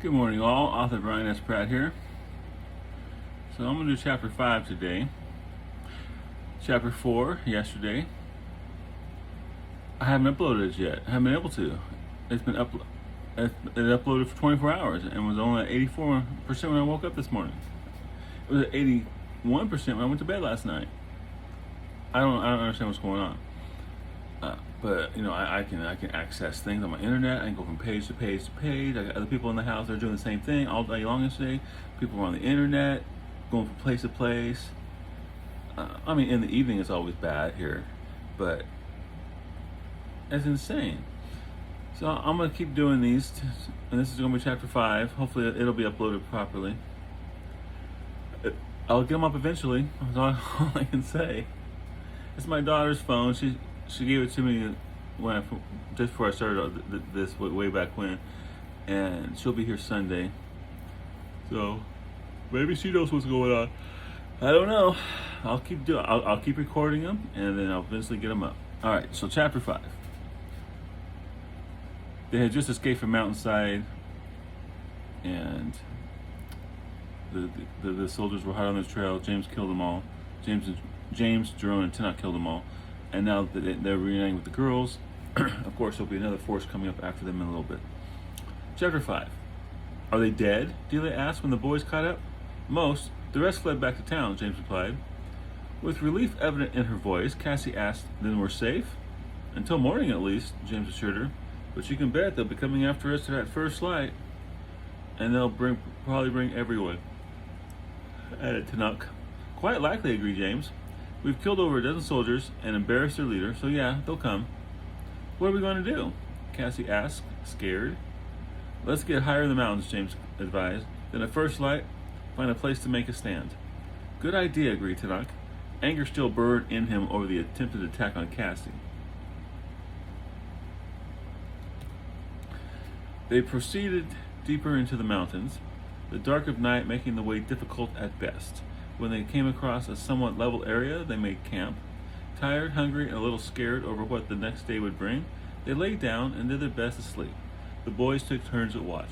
Good morning, all. Author Brian S. Pratt here. So I'm going to do chapter 5 today. Chapter 4 yesterday. I haven't uploaded it yet. I haven't been able to. It's been it uploaded for 24 hours and was only at 84% when I woke up this morning. It was at 81% when I went to bed last night. I don't understand what's going on. But you know, I can access things on my internet. I can go from page to page to page. I got other people in the house that are doing the same thing all day long yesterday. People are on the internet, going from place to place. I mean, in the evening it's always bad here, but it's insane. So I'm gonna keep doing these, and this is gonna be chapter 5. Hopefully, it'll be uploaded properly. I'll get them up eventually. That's all I can say. It's my daughter's phone. She gave it to me just before I started this way back when, and she'll be here Sunday. So maybe she knows what's going on. I don't know. I'll keep recording them, and then I'll eventually get them up. All right. So chapter 5. They had just escaped from Mountainside, and the soldiers were hot on their trail. James killed them all. James, Jerome, and Tinnock killed them all. And now that they're reuniting with the girls, of course, there'll be another force coming up after them in a little bit. Chapter 5. Are they dead? Delia asked when the boys caught up. Most. The rest fled back to town, James replied. With relief evident in her voice, Cassie asked, Then we're safe? Until morning, at least, James assured her. But you can bet they'll be coming after us to that first light. And they'll probably bring everyone, added Tinnock. Quite likely, agreed James. We've killed over a dozen soldiers and embarrassed their leader, so yeah, they'll come. What are we going to do? Cassie asked, scared. Let's get higher in the mountains, James advised. Then at first light, find a place to make a stand. Good idea, agreed Tinnock. Anger still burned in him over the attempted attack on Cassie. They proceeded deeper into the mountains, the dark of night making the way difficult at best. When they came across a somewhat level area, they made camp. Tired, hungry, and a little scared over what the next day would bring, they lay down and did their best to sleep. The boys took turns at watch.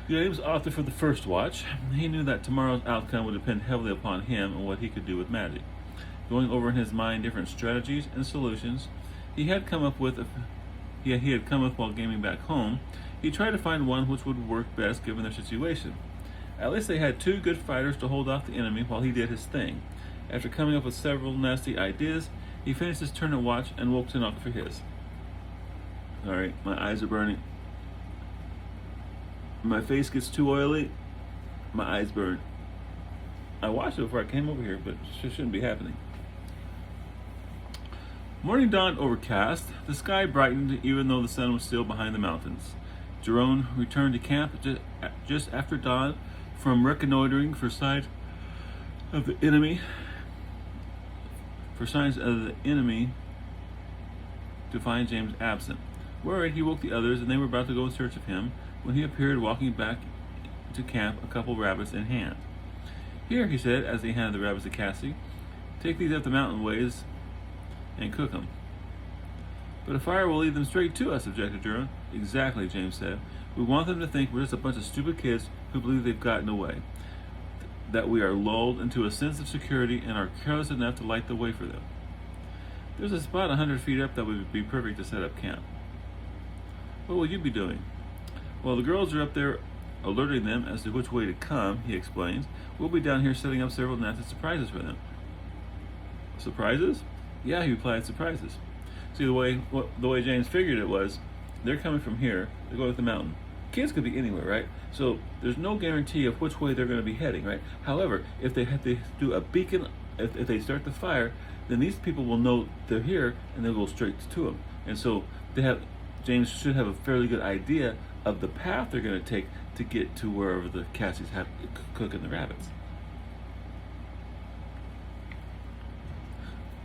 James opted for the first watch. He knew that tomorrow's outcome would depend heavily upon him and what he could do with magic. Going over in his mind different strategies and solutions he had come up with while gaming back home, he tried to find one which would work best given their situation. At least they had two good fighters to hold off the enemy while he did his thing. After coming up with several nasty ideas, he finished his turn at watch and woke Tinnock for his. Alright, my eyes are burning. My face gets too oily, my eyes burn. I watched it before I came over here, but it shouldn't be happening. Morning dawned overcast. The sky brightened even though the sun was still behind the mountains. Jerome returned to camp just after dawn from reconnoitering for signs of the enemy to find James absent. Worried, he woke the others and they were about to go in search of him when he appeared walking back to camp, a couple rabbits in hand. Here, he said as he handed the rabbits to Cassie, take these up the mountain ways and cook them. But a fire will lead them straight to us, objected Jerome. Exactly, James said. We want them to think we're just a bunch of stupid kids who believe they've gotten away. That we are lulled into a sense of security and are careless enough to light the way for them. There's a spot 100 feet up that would be perfect to set up camp. What will you be doing? Well, the girls are up there alerting them as to which way to come, he explains. We'll be down here setting up several nasty surprises for them. Surprises? Yeah, he replied, surprises. See, the way James figured it was, they're coming from here, they're going up the mountain. Kids could be anywhere, right? So there's no guarantee of which way they're going to be heading, right? However, if they have to do a beacon, if they start the fire, then these people will know they're here and they'll go straight to them. And so James should have a fairly good idea of the path they're going to take to get to wherever the Cassies have cooking the rabbits.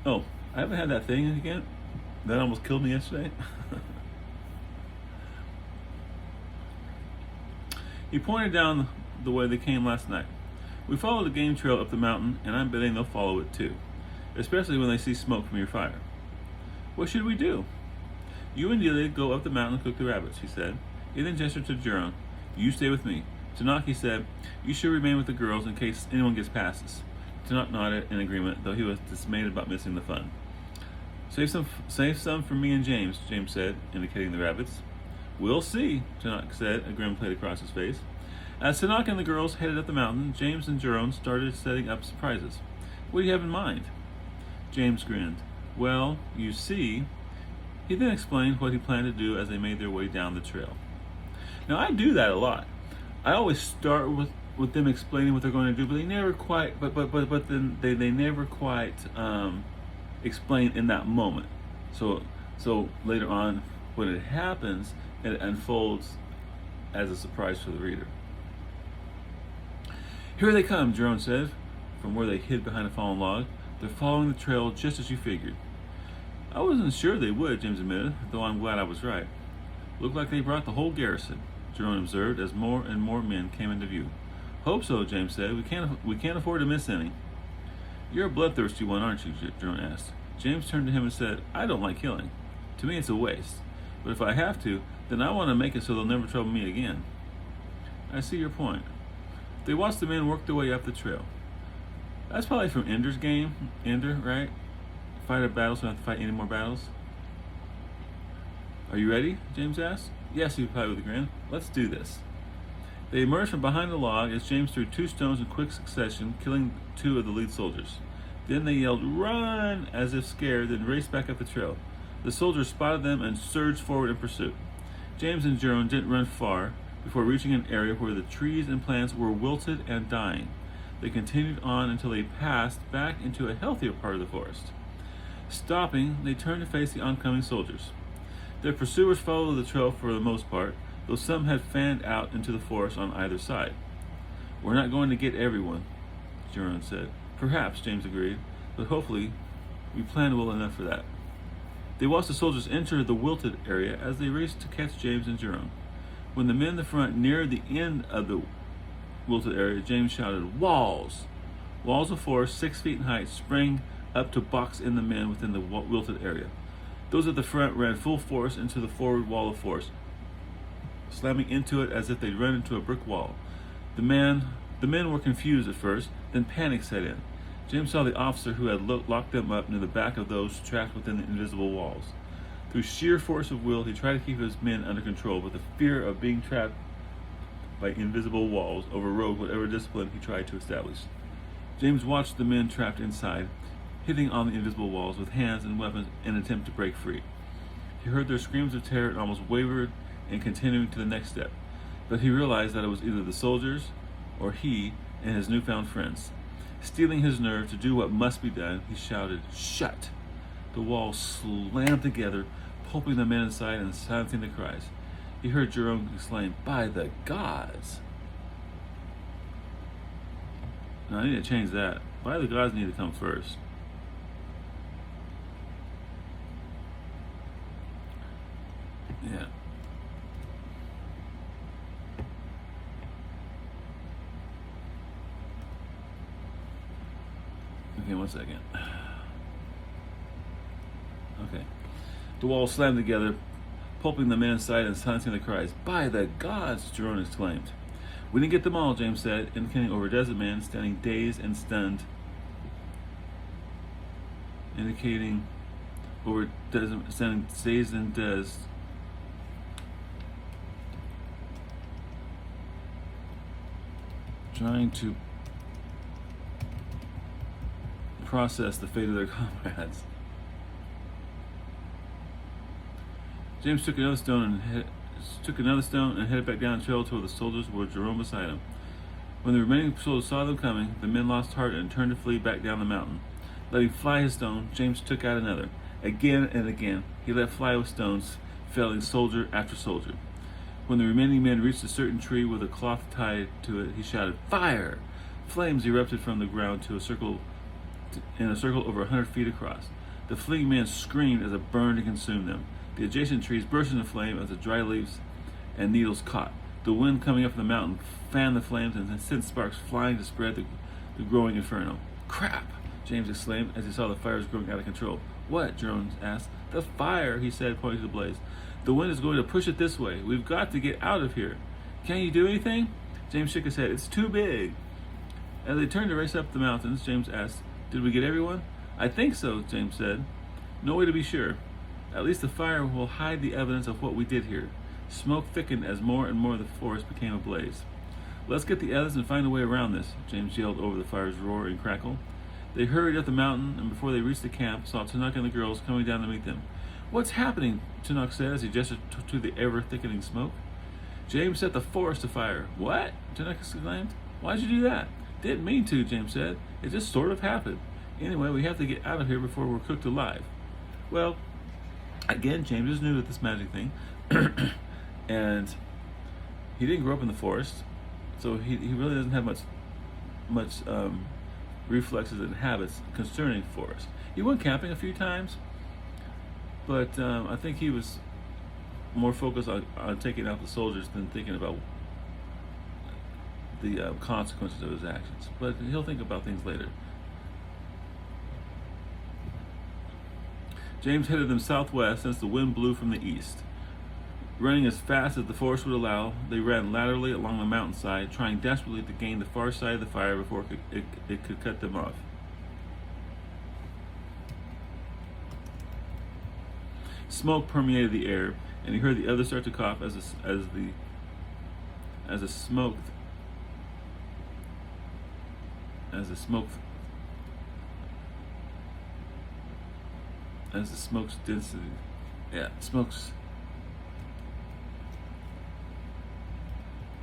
Oh, I haven't had that thing again. That almost killed me yesterday. He pointed down the way they came last night. We followed the game trail up the mountain, and I'm betting they'll follow it too, especially when they see smoke from your fire. What should we do? You and Delia go up the mountain and cook the rabbits, he said. He then gestured to Jerome. You stay with me. Tanaka said, you should remain with the girls in case anyone gets past us. Tanaka nodded in agreement, though he was dismayed about missing the fun. Save some for me and James, James said, indicating the rabbits. We'll see, Tanaka said, a grin played across his face. As Tanaka and the girls headed up the mountain, James and Jerome started setting up surprises. What do you have in mind? James grinned. Well, you see... He then explained what he planned to do as they made their way down the trail. Now, I do that a lot. I always start with them explaining what they're going to do, but they never quite, but then they never quite explain in that moment. So later on, when it happens, it unfolds as a surprise for the reader. Here they come, Jerome said, from where they hid behind a fallen log. They're following the trail just as you figured. I wasn't sure they would, James admitted, though I'm glad I was right. Looked like they brought the whole garrison, Jerome observed as more and more men came into view. Hope so, James said. We can't afford to miss any. You're a bloodthirsty one, aren't you? Jerome asked. James turned to him and said, I don't like killing. To me, it's a waste. But if I have to, then I want to make it so they'll never trouble me again. I see your point. They watched the men work their way up the trail. That's probably from Ender's game. Ender, right? Fight a battle so I don't have to fight any more battles. Are you ready? James asked. Yes, he replied with a grin. Let's do this. They emerged from behind the log as James threw 2 stones in quick succession, killing 2 of the lead soldiers. Then they yelled, "Run!" as if scared, then raced back up the trail. The soldiers spotted them and surged forward in pursuit. James and Jerome didn't run far before reaching an area where the trees and plants were wilted and dying. They continued on until they passed back into a healthier part of the forest. Stopping, they turned to face the oncoming soldiers. Their pursuers followed the trail for the most part, though some had fanned out into the forest on either side. We're not going to get everyone, Jerome said. Perhaps, James agreed, but hopefully we planned well enough for that. They watched the soldiers enter the wilted area as they raced to catch James and Jerome. When the men in the front neared the end of the wilted area, James shouted, "Walls!" Walls of forest 6 feet in height sprang up to box in the men within the wilted area. Those at the front ran full force into the forward wall of forest, slamming into it as if they'd run into a brick wall. The men were confused at first, then panic set in. James saw the officer who had locked them up near the back of those trapped within the invisible walls. Through sheer force of will, he tried to keep his men under control, but the fear of being trapped by invisible walls overrode whatever discipline he tried to establish. James watched the men trapped inside, hitting on the invisible walls with hands and weapons in an attempt to break free. He heard their screams of terror and almost wavered in continuing to the next step, but he realized that it was either the soldiers or he and his newfound friends. Steeling his nerve to do what must be done, he shouted, "Shut!" The walls slammed together, pulping the men inside and silencing the cries. He heard Jerome exclaim, "By the gods!" Now I need to change that. By the gods need to come first. Yeah. Okay, 1 second. Okay. The walls slammed together, pulping the men inside and silencing the cries. "By the gods!" Jerome exclaimed. "We didn't get them all," James said, indicating over a dozen men standing dazed and stunned. Indicating over a dozen standing dazed and dazed. Trying to process the fate of their comrades. James took another stone and headed back down the trail toward the soldiers with Jerome beside him. When the remaining soldiers saw them coming, the men lost heart and turned to flee back down the mountain. Letting fly his stone, James took out another. Again and again, he let fly with stones, felling soldier after soldier. When the remaining men reached a certain tree with a cloth tied to it, he shouted, "Fire!" Flames erupted from the ground in a circle over 100 feet across. The fleeing men screamed as it burned and consumed them. The adjacent trees burst into flame as the dry leaves and needles caught. The wind coming up from the mountain fanned the flames and sent sparks flying to spread the growing inferno. "Crap!" James exclaimed as he saw the fires growing out of control. "What?" Jerome asked. "The fire," he said, pointing to the blaze. "The wind is going to push it this way. We've got to get out of here." Can't you do anything? James shook his head. It's too big. As they turned to race up the mountains, James asked, Did we get everyone? I think so, James said. No way to be sure. At least the fire will hide the evidence of what we did here. Smoke thickened as more and more of the forest became ablaze. Let's get the others and find a way around this, James yelled over the fire's roar and crackle. They hurried up the mountain, and before they reached the camp, saw Tanuk and the girls coming down to meet them. What's happening? Tanuk said as he gestured to the ever-thickening smoke. James set the forest afire. What? Tanuk exclaimed. Why'd you do that? Didn't mean to, James said. It just sort of happened. Anyway, we have to get out of here before we're cooked alive. Well, again, James is new to this magic thing. And he didn't grow up in the forest, so he really doesn't have much reflexes and habits concerning forest. He went camping a few times, but I think he was more focused on taking out the soldiers than thinking about the consequences of his actions. But he'll think about things later. James headed them southwest since the wind blew from the east. Running as fast as the forest would allow, they ran laterally along the mountainside, trying desperately to gain the far side of the fire before it could cut them off. Smoke permeated the air, and he heard the others start to cough as the smoke's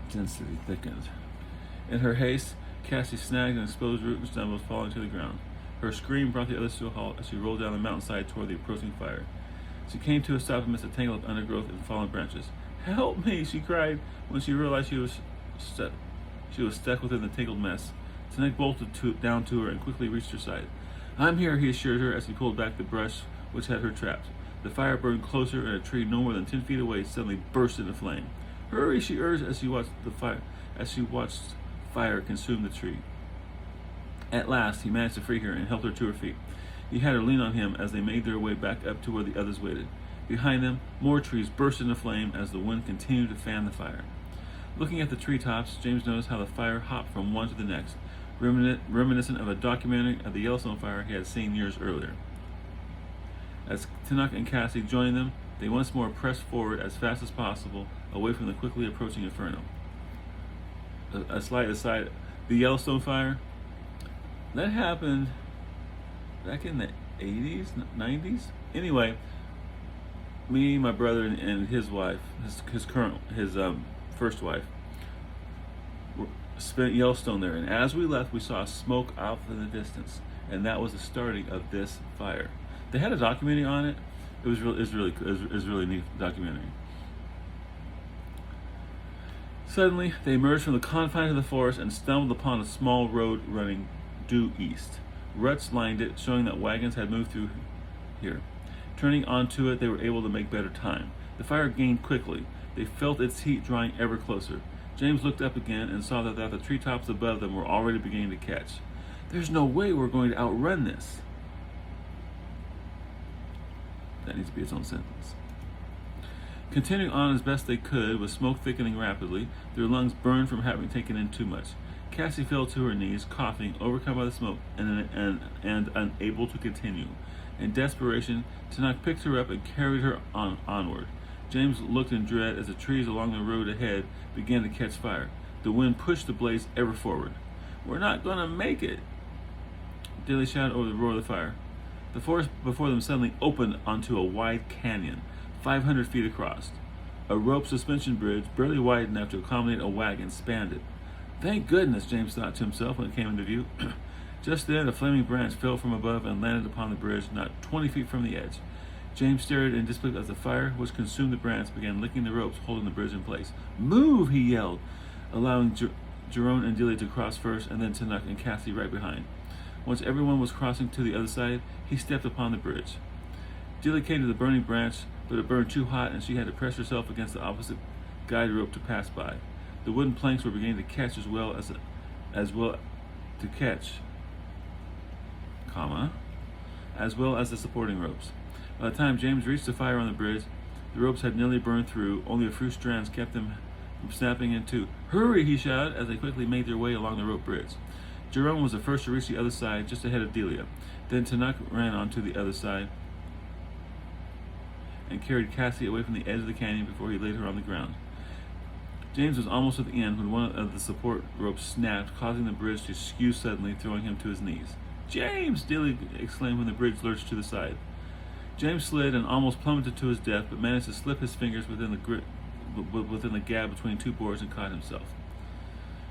density thickened. In her haste, Cassie snagged an exposed root and stumbled, falling to the ground. Her scream brought the others to a halt as she rolled down the mountainside toward the approaching fire. She came to a stop amidst a tangle of undergrowth and fallen branches. Help me, she cried when she realized she was stuck within the tangled mess. Tanuk bolted down to her and quickly reached her side. I'm here, he assured her as he pulled back the brush which had her trapped. The fire burned closer, and a tree no more than 10 feet away suddenly burst into flame. Hurry, she urged as she watched fire consume the tree. At last, he managed to free her and helped her to her feet. He had her lean on him as they made their way back up to where the others waited. Behind them, more trees burst into flame as the wind continued to fan the fire. Looking at the treetops, James noticed how the fire hopped from one to the next, reminiscent of a documentary of the Yellowstone fire he had seen years earlier. As Tanuk and Cassie joined them, they once more pressed forward as fast as possible, away from the quickly approaching inferno. A slight aside, the Yellowstone fire, that happened back in the 80s, 90s? Anyway, me, my brother, and his wife, his first wife, spent Yellowstone there, and as we left, we saw smoke out in the distance, and that was the starting of this fire. They had a documentary on it. It was really neat documentary. Suddenly, they emerged from the confines of the forest and stumbled upon a small road running due east. Ruts lined it, showing that wagons had moved through here. Turning onto it, they were able to make better time. The fire gained quickly. They felt its heat drawing ever closer. James looked up again and saw that the treetops above them were already beginning to catch. There's no way we're going to outrun this. That needs to be its own sentence. Continuing on as best they could, with smoke thickening rapidly, their lungs burned from having taken in too much. Cassie fell to her knees, coughing, overcome by the smoke, and unable to continue. In desperation, Tanuk picked her up and carried her onward. James looked in dread as the trees along the road ahead began to catch fire. The wind pushed the blaze ever forward. We're not going to make it, Dilly shouted over the roar of the fire. The forest before them suddenly opened onto a wide canyon, 500 feet across. A rope suspension bridge, barely wide enough to accommodate a wagon, spanned it. Thank goodness, James thought to himself when it came into view. Just then, a flaming branch fell from above and landed upon the bridge, not 20 feet from the edge. James stared in disbelief as the fire, which consumed the branch, began licking the ropes holding the bridge in place. Move, he yelled, allowing Jerome and Dilly to cross first, and then Tanuk and Cassie right behind. Once everyone was crossing to the other side, he stepped upon the bridge. Dilly came to the burning branch, but it burned too hot, and she had to press herself against the opposite guide rope to pass by. The wooden planks were beginning to catch as well as the supporting ropes. By the time James reached the fire on the bridge, the ropes had nearly burned through. Only a few strands kept them from snapping in two. "Hurry!" he shouted as they quickly made their way along the rope bridge. Jerome was the first to reach the other side, just ahead of Delia. Then Tanuk ran onto the other side and carried Cassie away from the edge of the canyon before he laid her on the ground. James was almost at the end when one of the support ropes snapped, causing the bridge to skew suddenly, throwing him to his knees. "James!" Delia exclaimed when the bridge lurched to the side. James slid and almost plummeted to his death, but managed to slip his fingers within the gap between two boards and caught himself.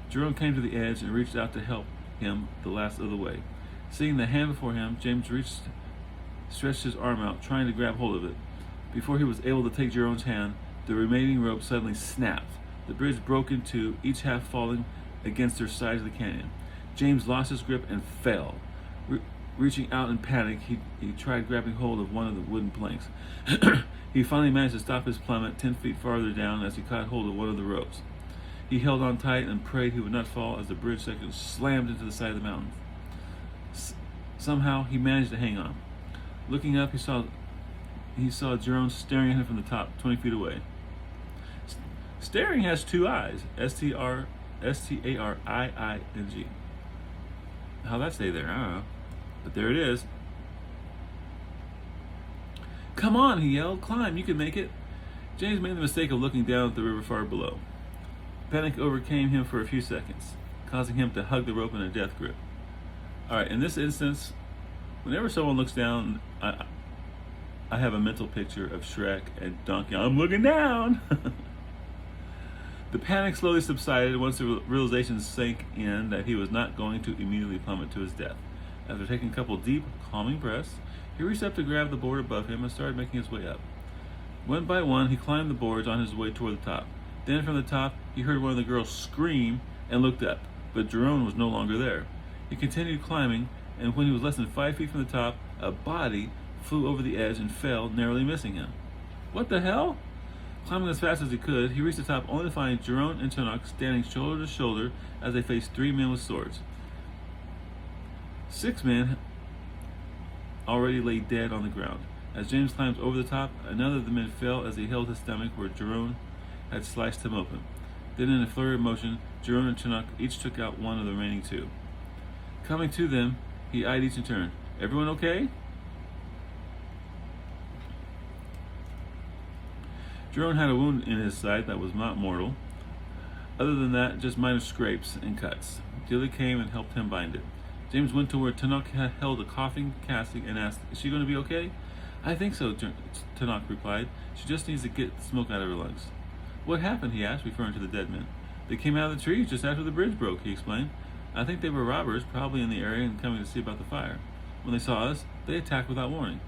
Jerome came to the edge and reached out to help him the last of the way. Seeing the hand before him, James stretched his arm out, trying to grab hold of it. Before he was able to take Jerome's hand, the remaining rope suddenly snapped. The bridge broke in two, each half falling against their sides of the canyon. James lost his grip and fell. Reaching out in panic, he tried grabbing hold of one of the wooden planks. He finally managed to stop his plummet 10 feet farther down as he caught hold of one of the ropes. He held on tight and prayed he would not fall as the bridge section slammed into the side of the mountain. Somehow, he managed to hang on. Looking up, he saw Jerome staring at him from the top, 20 feet away. Staring has two eyes. Staring. How'd that stay there? I don't know. But there it is. "Come on," he yelled. "Climb, you can make it." James made the mistake of looking down at the river far below. Panic overcame him for a few seconds, causing him to hug the rope in a death grip. Alright, in this instance, whenever someone looks down, I have a mental picture of Shrek and Donkey. I'm looking down! The panic slowly subsided once the realization sank in that he was not going to immediately plummet to his death. After taking a couple deep, calming breaths, he reached up to grab the board above him and started making his way up. One by one, he climbed the boards on his way toward the top. Then from the top, he heard one of the girls scream and looked up, but Jerome was no longer there. He continued climbing, and when he was less than 5 feet from the top, a body flew over the edge and fell, narrowly missing him. What the hell? Climbing as fast as he could, he reached the top only to find Jerome and Tanuk standing shoulder to shoulder as they faced 3 men with swords. 6 men already lay dead on the ground. As James climbed over the top, another of the men fell as he held his stomach where Jerome had sliced him open. Then in a flurry of motion, Jerome and Tanuk each took out one of the remaining 2. Coming to them, he eyed each in turn. "Everyone okay?" Jerome had a wound in his side that was not mortal. Other than that, just minor scrapes and cuts. Delia came and helped him bind it. James went to where Tanuk held a coughing Cassie and asked, "Is she going to be okay?" "I think so," Tanuk replied. "She just needs to get the smoke out of her lungs." "What happened?" he asked, referring to the dead men. "They came out of the trees just after the bridge broke," he explained. "I think they were robbers, probably in the area and coming to see about the fire. When they saw us, they attacked without warning."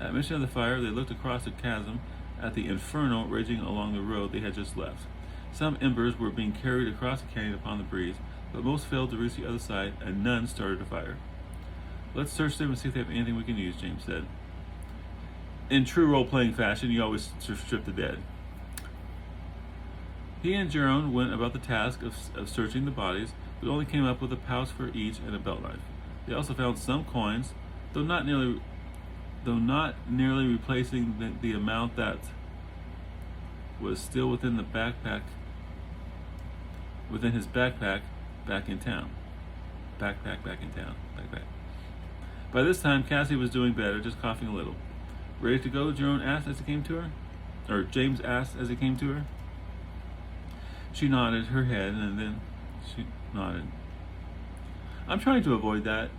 At mention of the fire, they looked across the chasm at the inferno raging along the road they had just left. Some embers were being carried across the canyon upon the breeze, but most failed to reach the other side, and none started a fire. "Let's search them and see if they have anything we can use," James said. In true role-playing fashion, you always strip the dead. He and Jerome went about the task of searching the bodies, but only came up with a pouch for each and a belt knife. They also found some coins, though not nearly replacing the amount that was still within his backpack back in town. By this time, Cassie was doing better, just coughing a little. "Ready to go?" Jerome asked as he came to her. Or James asked as he came to her. She nodded her head, and then she nodded. I'm trying to avoid that.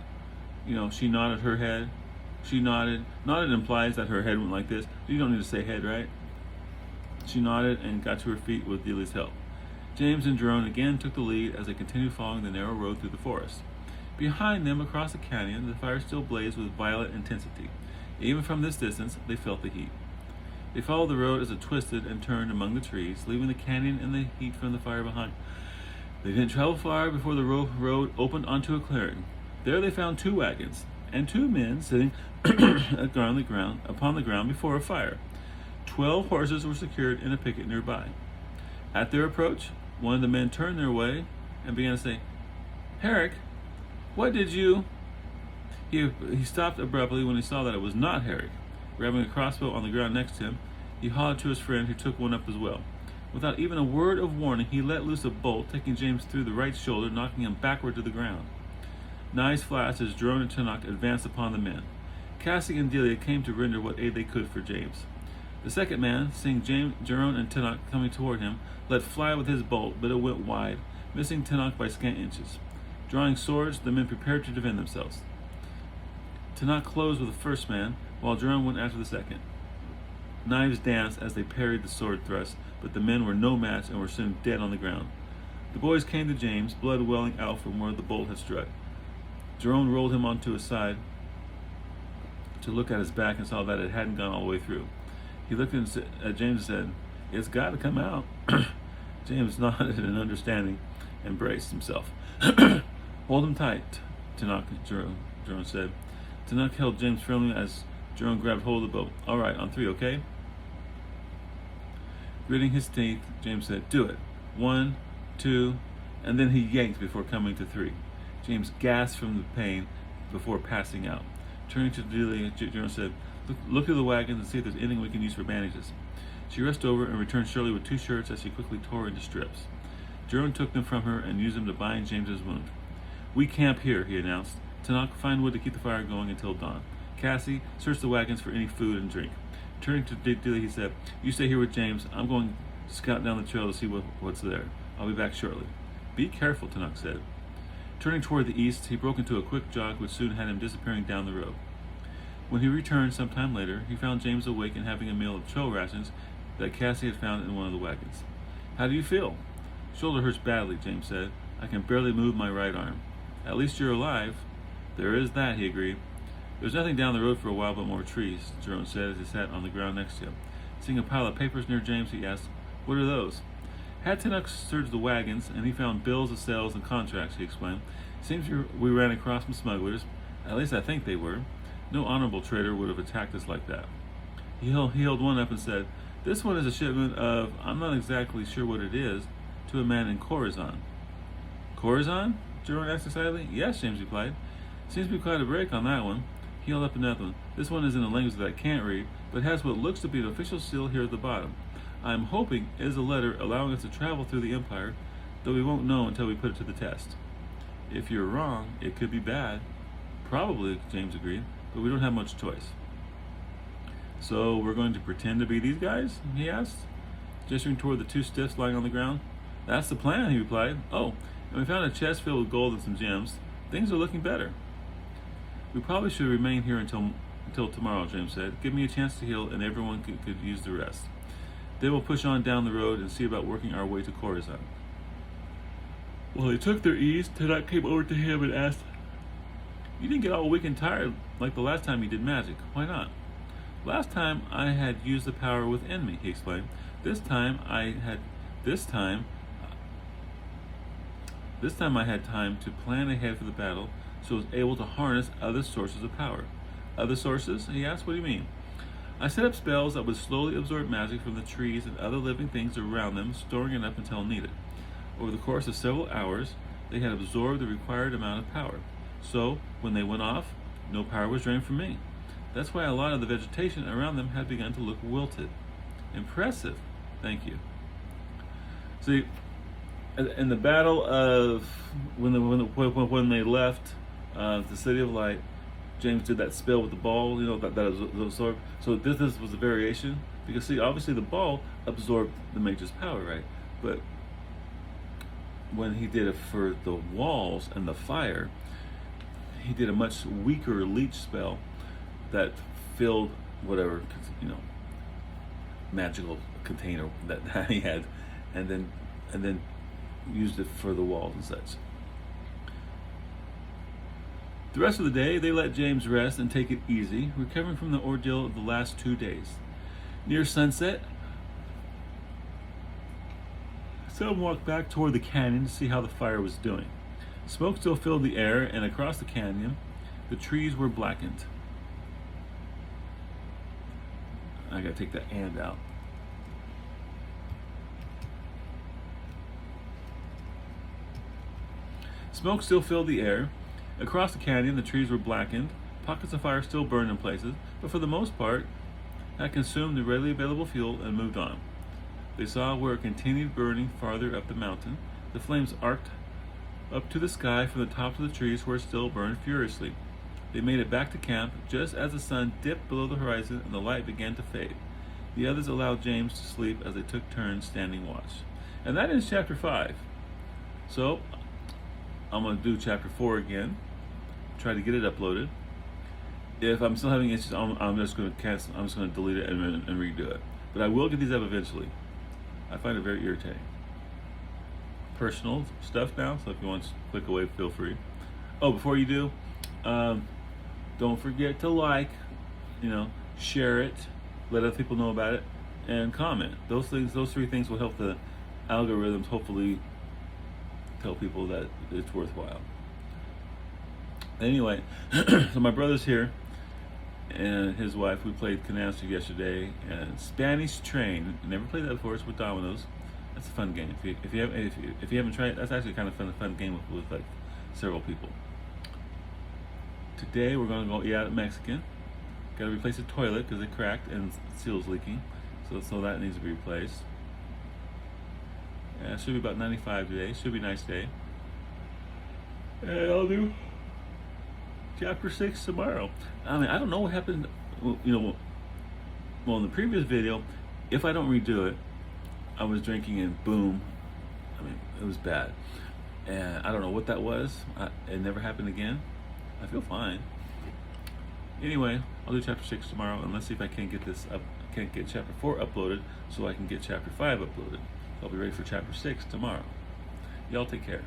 She nodded her head. She nodded. Nodded implies that her head went like this. You don't need to say head, right? She nodded and got to her feet with Delia's help. James and Jerome again took the lead as they continued following the narrow road through the forest. Behind them, across the canyon, the fire still blazed with violent intensity. Even from this distance, they felt the heat. They followed the road as it twisted and turned among the trees, leaving the canyon and the heat from the fire behind. They didn't travel far before the road opened onto a clearing. There they found 2 wagons and 2 men sitting upon the ground before a fire. 12 horses were secured in a picket nearby. At their approach, one of the men turned their way and began to say, "Herrick, what did you..." He stopped abruptly when he saw that it was not Herrick. Grabbing a crossbow on the ground next to him, he hollered to his friend, who took one up as well. Without even a word of warning, he let loose a bolt, taking James through the right shoulder, knocking him backward to the ground. Knives flashed as Jerome and Tanakh advanced upon the men. Cassie and Delia came to render what aid they could for James. The second man, seeing Jerome and Tanakh coming toward him, let fly with his bolt, but it went wide, missing Tanakh by scant inches. Drawing swords, the men prepared to defend themselves. Tanakh closed with the first man, while Jerome went after the second. Knives danced as they parried the sword thrust, but the men were no match and were soon dead on the ground. The boys came to James, blood welling out from where the bolt had struck. Jerome rolled him onto his side to look at his back and saw that it hadn't gone all the way through. He looked at James and said, "It's got to come out." James nodded in understanding and braced himself. "Hold him tight," Jerome said. Tanakh held James firmly as Jerome grabbed hold of the boat. "All right, on 3, okay?" Gritting his teeth, James said, "Do it. 1, 2, and then he yanked before coming to 3. James gasped from the pain before passing out. Turning to Delia, Jerome said, Look through the wagons and see if there's anything we can use for bandages." She rushed over and returned shortly with 2 shirts as she quickly tore into strips. Jerome took them from her and used them to bind James's wound. "We camp here," he announced. "Tanakh, find wood to keep the fire going until dawn. Cassie, search the wagons for any food and drink." Turning to Delia, he said, "You stay here with James. I'm going to scout down the trail to see what's there. I'll be back shortly." "Be careful," Tanakh said. Turning toward the east, he broke into a quick jog which soon had him disappearing down the road. When he returned some time later, he found James awake and having a meal of trail rations that Cassie had found in one of the wagons. "How do you feel?" "Shoulder hurts badly," James said. "I can barely move my right arm." "At least you're alive." "There is that," he agreed. "There's nothing down the road for a while but more trees," Jerome said as he sat on the ground next to him. Seeing a pile of papers near James, he asked, "What are those?" "Had Tanakh searched the wagons, and he found bills of sales and contracts," he explained. "Seems we ran across some smugglers. At least I think they were. No honorable trader would have attacked us like that." He held one up and said, "This one is a shipment of, I'm not exactly sure what it is, to a man in Khorasan." "Khorasan?" Jerome asked excitedly. "Yes," James replied. "Seems to be quite a break on that one." He held up another one. "This one is in a language that I can't read, but has what looks to be an official seal here at the bottom. I'm hoping it is a letter allowing us to travel through the Empire, though we won't know until we put it to the test." "If you're wrong, it could be bad." "Probably," James agreed, "but we don't have much choice." "So we're going to pretend to be these guys?" he asked, gesturing toward the 2 stiffs lying on the ground. "That's the plan," he replied. "Oh, and we found a chest filled with gold and some gems. Things are looking better." "We probably should remain here until tomorrow," James said. "Give me a chance to heal, and everyone could use the rest. Then we'll push on down the road and see about working our way to Khorasan." While they took their ease, Tanakh came over to him and asked, "You didn't get all weak and tired like the last time you did magic. Why not?" "Last time I had used the power within me," he explained. This time I had time to plan ahead for the battle, so I was able to harness other sources of power." "Other sources?" he asked. "What do you mean?" "I set up spells that would slowly absorb magic from the trees and other living things around them, storing it up until needed. Over the course of several hours, they had absorbed the required amount of power. So, when they went off, no power was drained from me. That's why a lot of the vegetation around them had begun to look wilted." "Impressive. Thank you." See, in the battle of when they left the City of Light, James did that spell with the ball, that absorbed. So this was a variation, because see, obviously the ball absorbed the mage's power, right? But when he did it for the walls and the fire, he did a much weaker leech spell that filled whatever magical container that he had, and then used it for the walls and such. The rest of the day, they let James rest and take it easy, recovering from the ordeal of the last 2 days. Near sunset, some walked back toward the canyon to see how the fire was doing. Smoke still filled the air, and across the canyon, the trees were blackened. I gotta take that "and" out. Smoke still filled the air. Across the canyon, the trees were blackened. Pockets of fire still burned in places, but for the most part, had consumed the readily available fuel and moved on. They saw where it continued burning farther up the mountain. The flames arced up to the sky from the tops of the trees where it still burned furiously. They made it back to camp just as the sun dipped below the horizon and the light began to fade. The others allowed James to sleep as they took turns standing watch. And that ends chapter 5. So, I'm going to do chapter 4 again, try to get it uploaded. If I'm still having issues, I'm just going to cancel. I'm just going to delete it and redo it. But I will get these up eventually. I find it very irritating. Personal stuff now, so if you want to click away, feel free. Oh, before you do, don't forget to like, share it, let other people know about it, and comment. Those 3 things will help the algorithms hopefully tell people that it's worthwhile. Anyway, so my brother's here and his wife. We played Canasta yesterday and Spanish Train. Never played that before. It's with dominoes. That's a fun game. If you haven't tried it, that's actually kind of fun game with like several people. Today we're going to go eat out at Mexican. Got to replace the toilet because it cracked and the seal's leaking, so that needs to be replaced. It should be about 95 today. Should be a nice day. And I'll do chapter 6 tomorrow. I mean, I don't know what happened. Well, in the previous video, if I don't redo it, I was drinking and boom. I mean, it was bad, and I don't know what that was. It never happened again. I feel fine. Anyway, I'll do chapter 6 tomorrow, and let's see if I can't get this up. Can't get chapter 4 uploaded, so I can get chapter 5 uploaded. I'll be ready for chapter 6 tomorrow. Y'all take care.